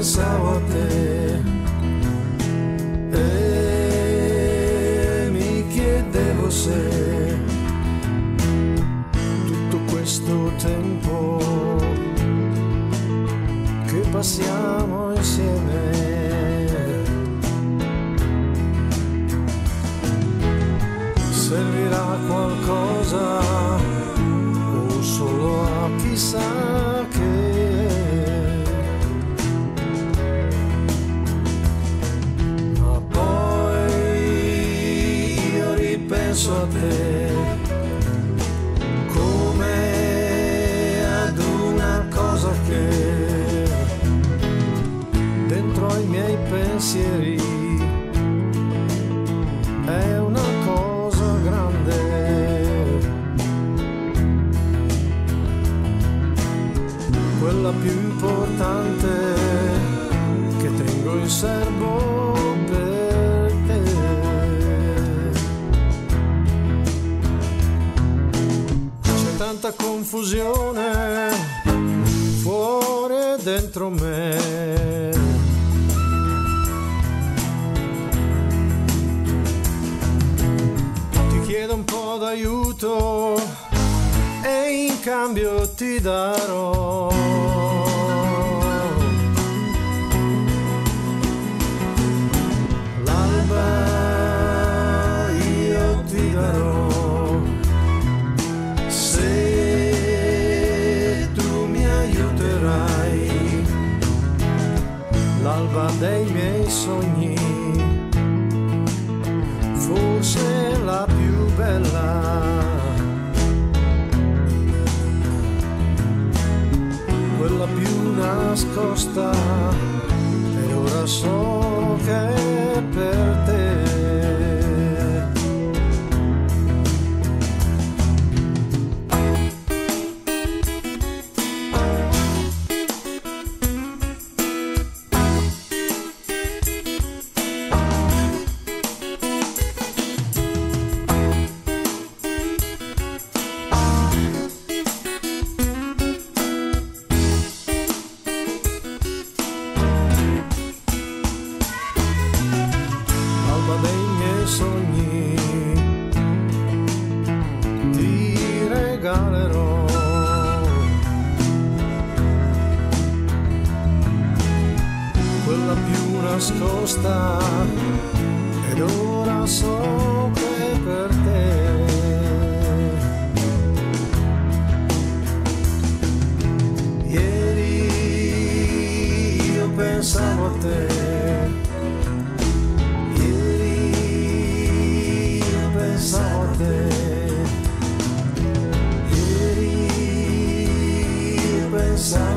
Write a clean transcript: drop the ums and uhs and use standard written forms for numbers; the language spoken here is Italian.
pensavo a te e mi chiedevo se tutto questo tempo che passiamo insieme servirà a qualcosa o solo a chissà che. Ma poi io ripenso a te come ad una cosa che dentro ai miei pensieri è una cosa grande, quella più importante che tengo in serbo per te. C'è tanta confusione fuori e dentro me, chiedo un po' d'aiuto e in cambio ti darò l'alba, io ti darò se tu mi aiuterai, l'alba dei miei sogni, forse la più bella, quella più nascosta, e ora so che è per te. Sogni ti regalerò, quella più nascosta, ed ora so che è per te. Ieri io pensavo a te, pensavo a te, ieri io pensavo